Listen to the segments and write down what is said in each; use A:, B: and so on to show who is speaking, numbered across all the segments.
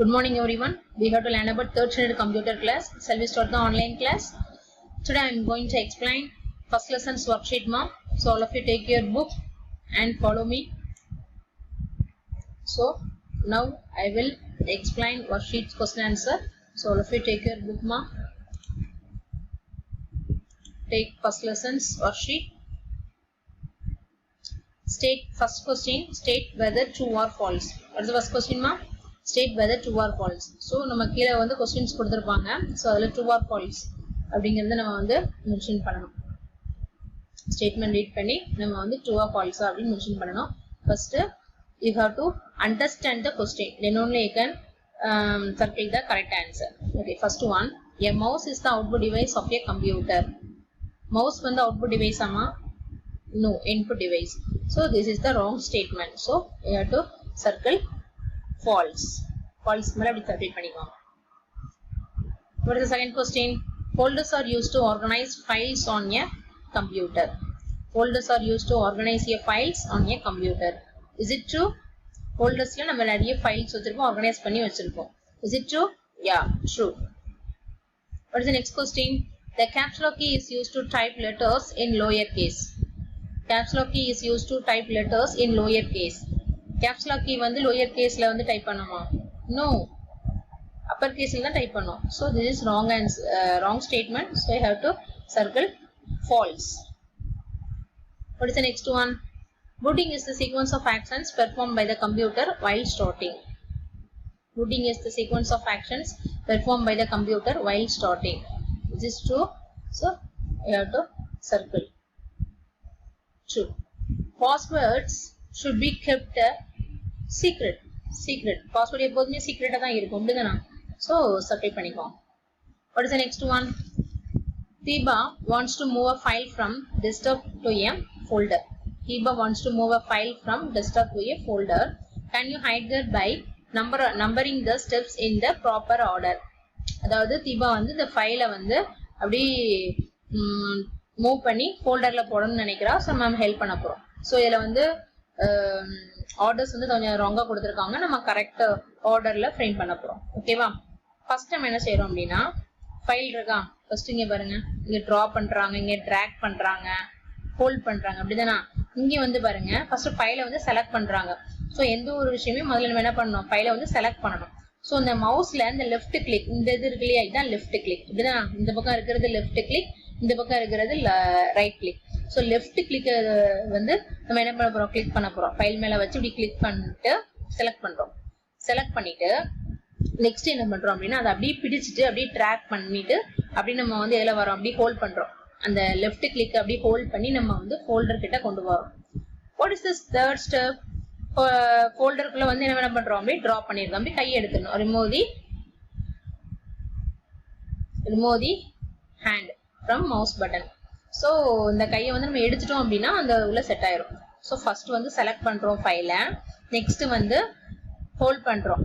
A: Good morning everyone. We have to learn about third standard computer class. Shall we start the online class? Today I am going to explain first lesson's worksheet ma'am. So all of you take your book and follow me. So now I will explain worksheet's question answer. So all of you take your book ma'am. Take first lesson's worksheet. State first question. State whether true or false. What is the first question ma'am? State whether true or false. So நம்ம கீழ வந்து questions கொடுத்திருப்பாங்க. So அதுல true or false அப்படிங்கறத நம்ம வந்து mention பண்ணனும். Statement read பண்ணி நம்ம வந்து true or false அப்படி மென்ஷன் பண்ணனும். First you have to understand the question. Then only you can circle the correct answer. Okay, first one. A mouse is the output device of a computer. Mouse வந்து output device ஆமா? No, input device. So this is the wrong statement. So you have to circle false. False மேல அப்படி circle பண்ணிக்கோங்க. What is the second question? Folders are used to organize files on a computer. Folders are used to organize your files on a computer. Is it true? Foldersல நம்ம நிறைய files வச்சிருப்போம், organize பண்ணி வச்சிருப்போம். Is it true? Yeah, true. What is the next question? The caps lock key is used to type letters in lower case. Caps lock key is used to type letters in lower case. Caps lock key வந்து lower case ல வந்து type பண்ணுமா? No. Upper case ல தான் type பண்ணும். So this is wrong answer, wrong statement. So I have to circle false. What is the next one? Booting is the sequence of actions performed by the computer while starting. Booting is the sequence of actions performed by the computer while starting. This is true. So I have to circle true. Passwords should be kept secret. Password எப்போதுமே secret தான் இருக்கும் அப்படிதானா? So circle பண்ணிக்கோங்க. What is the next one? Tiba wants to move a file from desktop to a folder. Tiba wants to move a file from desktop to a folder. Can you hide that by numbering the steps in the proper order? அதாவது தீபா வந்து இந்த ஃபைலை வந்து அப்படி move பண்ணி ஃபோல்டர்ல போடணும்னு நினைக்கிறா. So நம்ம ஹெல்ப் பண்ண போறோம். ஸோ இதுல வந்து ஆர்டர்ஸ் வந்து கொஞ்சம் ராங்கா கொடுத்துருக்காங்க. நம்ம கரெக்ட் ஆர்டர்ல ஃப்ரேம் பண்ண போறோம். ஓகேவா? ஃபர்ஸ்ட் நம்ம என்ன செய்யறோம் அப்படின்னா, ஃபைல் இருக்கா, ஃபர்ஸ்ட் இங்க பாருங்க, இங்க டிரா பண்றாங்க, இங்க டிராக் பண்றாங்க, ஹோல்ட் பண்றாங்க, அப்படிதானா? இங்க வந்து பாருங்க, ஃபர்ஸ்ட் ஃபைலை வந்து செலக்ட் பண்றாங்க. ஸோ எந்த ஒரு விஷயமே முதல்ல நம்ம என்ன பண்ணணும், ஃபைலை வந்து செலக்ட் பண்ணணும். ஸோ இந்த மவுஸ்ல இந்த லெஃப்ட் கிளிக், இந்த இது இருக்கு இல்லையா, இதுதான் லெஃப்ட் கிளிக், இப்படிதான். இந்த பக்கம் இருக்கிறது லெஃப்ட் கிளிக், இந்த பக்கம் இருக்கிறது right click. So left click வந்து நம்ம என்ன பண்ண போறோம், கிளிக் பண்ண போறோம். ஃபைல் மேல வச்சு இப்படி கிளிக் பண்ணிட்டு செலக்ட் பண்றோம். செலக்ட் பண்ணிட்டு நெக்ஸ்ட் என்ன பண்றோம் அப்படின்னா, அதை அப்படியே பிடிச்சிட்டு அப்படியே ட்ராக் பண்ணிட்டு அப்படி நம்ம வந்து எதுல வரோம், அப்படியே ஹோல்ட் பண்றோம். அந்த லெஃப்ட் கிளிக் அப்படியே ஹோல்ட் பண்ணி நம்ம வந்து ஃபோல்டர் கிட்ட கொண்டு வரோம். What is this third step? ஃபோல்டருக்குள்ள வந்து என்ன பண்றோம், அப்படியே டிரா பண்ணிடுறோம். அப்படியே கையை எடுத்துடணும். Remove the hand from mouse button. So இந்த கையை வந்து நம்ம எடுத்துட்டோம் அப்படின்னா அந்த உள்ள செட் ஆயிரும். ஸோ ஃபர்ஸ்ட் வந்து செலக்ட் பண்றோம் ஃபைலை, நெக்ஸ்ட் வந்து ஹோல்ட் பண்றோம்,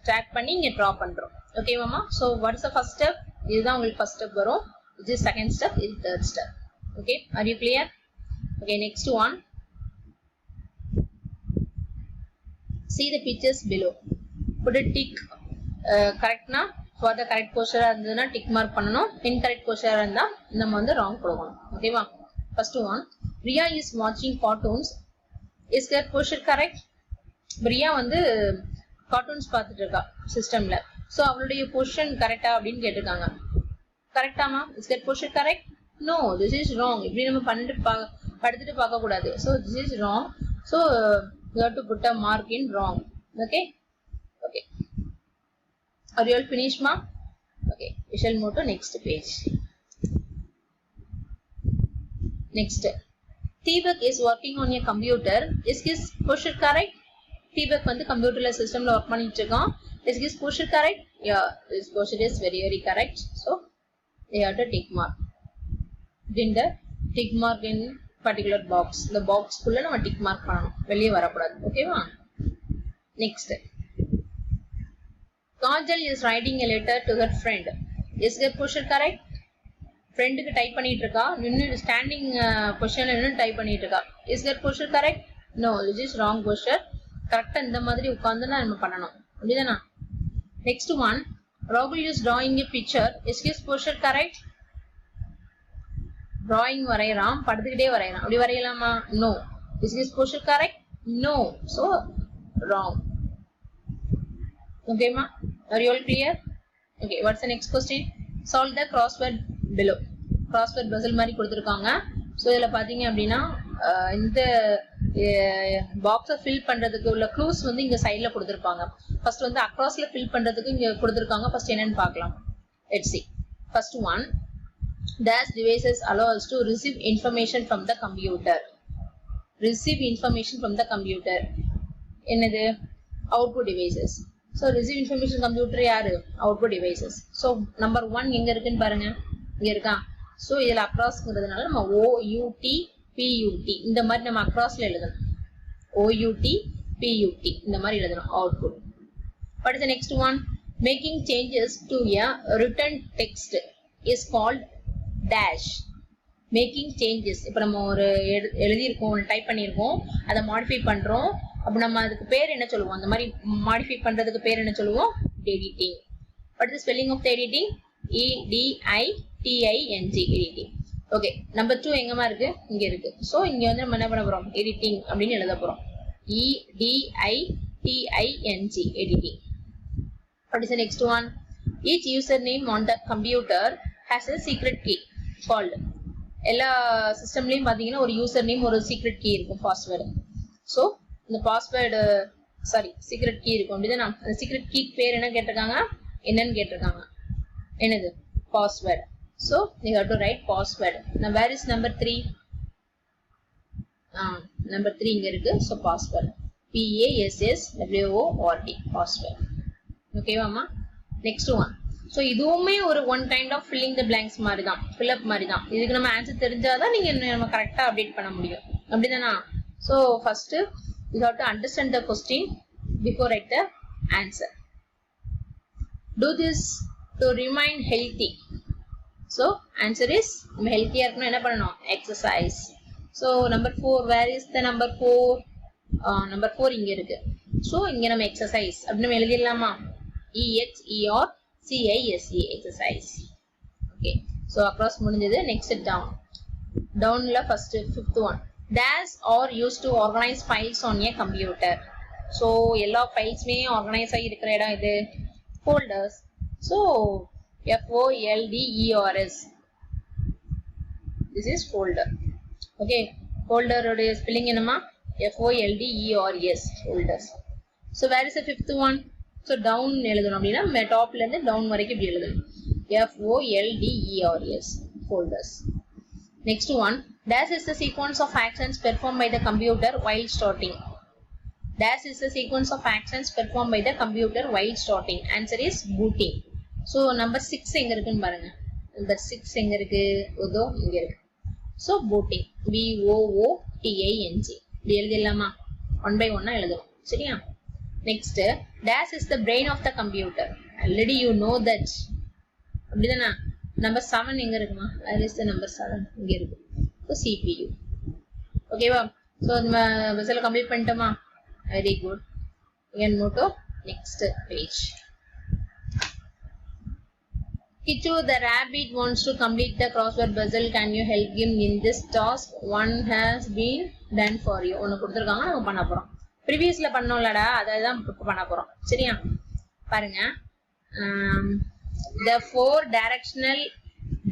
A: ட்ராக் பண்ணி இங்க டிரா பண்றோம். ஓகேவாமா? So what is the first step? இதுதான் உங்களுக்கு ஃபர்ஸ்ட் ஸ்டெப் வரும். இது செகண்ட் ஸ்டெப், இது third step. Okay, are you clear? Okay, next one. See the pictures below. Put a tick. கரெக்ட்னா for the correct posture இருந்ததுன்னா tick mark பண்ணணும். incorrect posture இருந்தா நம்ம வந்து wrong கொடுக்கணும். ஓகேவா? First one. Riya is watching cartoons. Is their posture correct? Riya வந்து cartoons பார்த்துட்டு இருக்கா சிஸ்டம்ல. ஸோ அவளுடைய பொசிஷன் கரெக்டா அப்படின்னு கேட்டிருக்காங்க. கரெக்டாமா? Is their posture correct? No, this is wrong. இப்படி நம்ம படுத்துட்டு பார்க்க கூடாது. So this is wrong. So you have to put a mark in wrong. Okay? Okay. Are you all finished, ma? Okay. We shall move to next page. Next. Tibak is working on a computer. Is his posture correct? Tibak வந்து கம்ப்யூட்டர்ல சிஸ்டம்ல work பண்ணிட்டு இருக்கான். Is his posture correct? Yeah, his posture is very correct. So they have to tick mark. Then the tick mark in particular box. The box குள்ள நம்ம tick mark பண்ணணும், வெளியே வரக்கூடாது. ஓகேவா? Next. Kajal is writing a letter to her friend. Is her posture correct? ஃப்ரெண்டுக்கு type பண்ணிட்டு இருக்கா, நின்னு ஸ்டாண்டிங் பொசிஷன்ல நின்னு டைப் பண்ணிட்டு இருக்கா. Is her posture correct? No, this is wrong posture. கரெக்டா இந்த மாதிரி உட்கார்ந்து நம்ம பண்ணணும். அப்படிதானா? Next one, Rahul is drawing a picture. Is his posture correct? Drawing வரையறான், படுத்துக்கிட்டே வரையறான். அப்படி வரையலாமா? No. Is his posture correct? No. So wrong. Okay ma? Are you all clear? Okay, what's the next question? Solve the crossword below. Crossword puzzle மாதிரி கொடுத்திருக்காங்க. So இதல பாத்தீங்க அப்படினா இந்த பாக்ஸை fill பண்றதுக்கு உள்ள க்ளூஸ் வந்து இங்க சைடுல கொடுத்திருப்பாங்க. ஃபர்ஸ்ட் வந்து அக்ராஸ்ல ஃபில் பண்றதுக்கு இங்க கொடுத்திருக்காங்க. ஃபர்ஸ்ட் என்னன்னு பார்க்கலாம். Let's see. First one, dash devices allow us to receive information from the computer. Receive information from the computer. என்னது? Output devices. So receive information computer யாரு? Output devices. So number 1 எங்க இருக்குன்னு பாருங்க. இங்க இருக்கா? So இதல அக்ராஸ்ங்கிறதுனால நம்ம OUT PUT இந்த மாதிரி நம்ம அக்ராஸ்ல எழுதணும். OUT PUT இந்த மாதிரி எழுதணும் output. What is the next one? Making changes to a written text is called dash. Making changes. இப்போ நம்ம ஒரு எழுதி இருக்கோம், டைப் பண்ணியிருக்கோம், அதை மாடிஃபை பண்றோம். அப்ப நம்ம அதுக்கு பேர் என்ன சொல்லுவோம்? அந்த மாதிரி மாடிஃபை பண்றதுக்கு பேர் என்ன சொல்லுவோம்? editing. What is the spelling of the editing? EDITING editing. Okay, number 2 எங்கமா இருக்கு? இங்க இருக்கு. சோ இங்க வந்து நம்ம என்ன பண்ண போறோம்? editing அப்படினு எழுத போறோம். EDITING editing. What is the next one? Each username on the computer has a secret key called. எல்லா சிஸ்டம்லயும் பாத்தீங்கன்னா ஒரு யூசர் நேம், ஒரு சீக்ரெட் கீ இருக்கும், பாஸ்வேர்டு. சோ இந்த பாஸ்வேர்டு சீக்ரெட் கீ இருக்கும் அப்படிதானே? அந்த சீக்ரெட் கீ பேர் என்ன கேட்டிருக்காங்க? என்னன்னு கேட்டிருக்காங்க. என்னது? Password. So you have to write password. Now where is number 3? Number 3 இங்க இருக்கு. So password. PASSWORD password. Okay வாமா? Next one. So இதுவுமே ஒரு one kind of filling the blanks மாதிரி தான், fill up மாதிரி தான். இதுக்கு நம்ம ஆன்சர் தெரிஞ்சாதான் நீங்க நம்ம கரெக்ட்டா அப்டேட் பண்ண முடியும். அப்படிதானா? So first you have to understand the question before write the answer. Do this to remain healthy. So answer is healthy இருக்கணும் என்ன பண்ணணும்? Exercise. So number 4, where is the number 4? Number 4 இங்க இருக்கு. So இங்க நம்ம exercise அப்படி நம்ம எழுதிடலாமா? EXERCISE exercise. Okay. So across முடிஞ்சது. Next down. Downல first fifth one. Dash are used to organize files on a computer. So எல்லா ஃபைல்ஸ்மே ஆர்கனைஸ் ஆகி இருக்கிற இடம் இது folders. So FOLDERS. This is folder. Okay. Folder உடைய spelling என்னமா? FOLDERS. Folders. So where is the fifth one? So down எழுதணும் அப்படின்னா டாப்ல இருந்து டவுன் வரைக்கும் இப்படி எழுதணும். FOLDERS. Folders. Next one. Dash is the sequence of actions performed by the computer while starting. Dash is the sequence of actions performed by the computer while starting. Answer is booting. So number 6 எங்க இருக்குன்னு பாருங்க. Number 6 எங்க இருக்கு? இதோ இங்க இருக்கு. So booting. BOOTING. இப்படி எழுதிடலாமா? 1 by 1 எழுதணும். சரியா? Next, dash is the brain of the computer. Already you know that. அப்படிதானா? Number 7 எங்க இருக்குமா? Where is the number 7? இங்க இருக்கு. So CPU. ஓகேவா? So நம்ம வசல complete பண்ணிட்டோமா? Very good. We can move to next page. Kichu the rabbit wants to complete the crossword puzzle. Can you help him in this task? One has been done for you. ஒன்னு கொடுத்திருக்காங்க, நம்ம பண்ண போறோம். Previously பண்ணோம்லடா, அதை தான் பண்ண போறோம். சரியா? பாருங்க. The 4 directional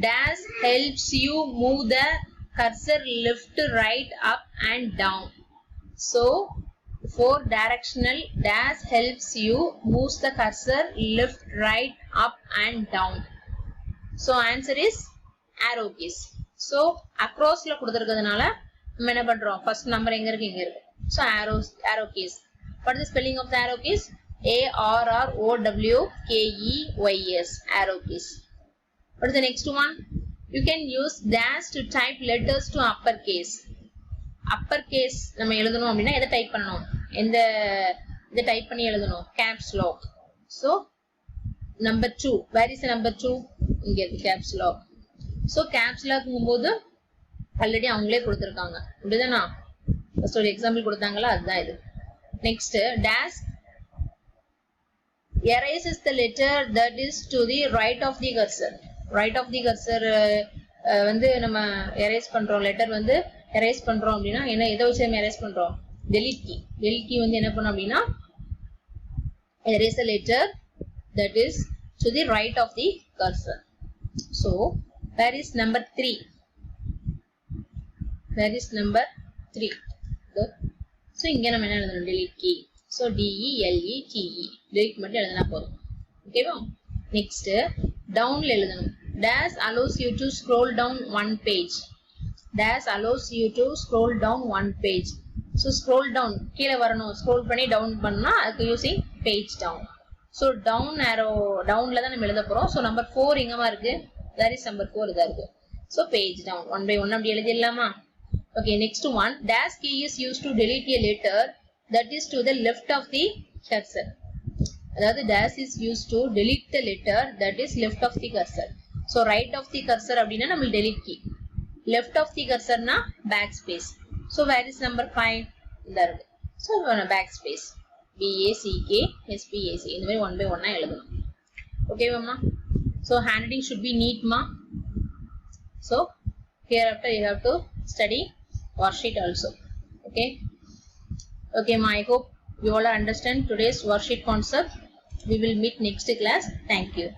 A: dash helps you move the cursor left, right, up and down. So 4 directional dash helps you move the cursor left, right, up and down. So answer is arrow keys. So across la கொடுத்திருக்கிறதுனால நம்ம என்ன பண்றோம்? First number எங்க இருக்கு? இங்க இருக்கு. So arrow keys. What is the spelling of the arrow keys? ARROWKEYS. Arrow keys. What is the next one? You can use dash to type letters to uppercase. Uppercase நம்ம எழுதணும் அப்படின்னா எதை type பண்ணணும்? இதை டைப் பண்ணி எழுதணும். Caps lock. So number 2. Where is the number 2? இங்க இருக்கு caps lock. So caps lockங்கும்போது ஆல்ரெடி அவங்களே கொடுத்திருக்காங்க. அப்படிதானா? ஃபர்ஸ்ட் ஒரு எக்ஸாம்பிள் கொடுத்தாங்களா, அதுதான் இது. Next dash erases the letter that is to the right of the cursor. Right of the cursor வந்து நம்ம erase பண்றோம் லெட்டர் வந்து erase பண்றோம் அப்படினா என்ன எதை வச்சு நம்ம erase பண்றோம் delete key வந்து என்ன பண்ணும் அப்படினா erase the letter that is to the right of the cursor. So where is number 3? Where is number 3? Good. So இங்க நம்ம என்ன எழுதணும் delete key. So delete delete மட்டும் எழுதினா போதும். ஓகேவா? Next downல எழுதணும். Dash allows you to scroll down one page. Dash allows you to scroll down one page. So scroll down கீழே வரணும். scroll பண்ணி down பண்ணா அதுக்கு using page down. So down arrow downல தான் நம்ம எழுத போறோம். So number 4 எங்கமா இருக்கு? That is number 4 இதா இருக்கு. So page down 1 by 1 அப்படி எழுதிடலாமா? Okay, next one. Dash key is used to delete a letter that is to the left of the cursor. அதாவது dash is used to delete the letter that is left of the cursor. So right of the cursor அப்படின்னா நம்ம delete key. Left of the cursor na backspace. So where is number 5? இந்த இருக்கு. So backspace. BACK இந்த மாதிரி 1 by 1 எழுதணும். Okay மாமா? So handwriting should be neat ma. So hereafter you have to study worksheet also. Okay. Okay ma, I hope you all understand today's worksheet concept. We will meet next class. Thank you.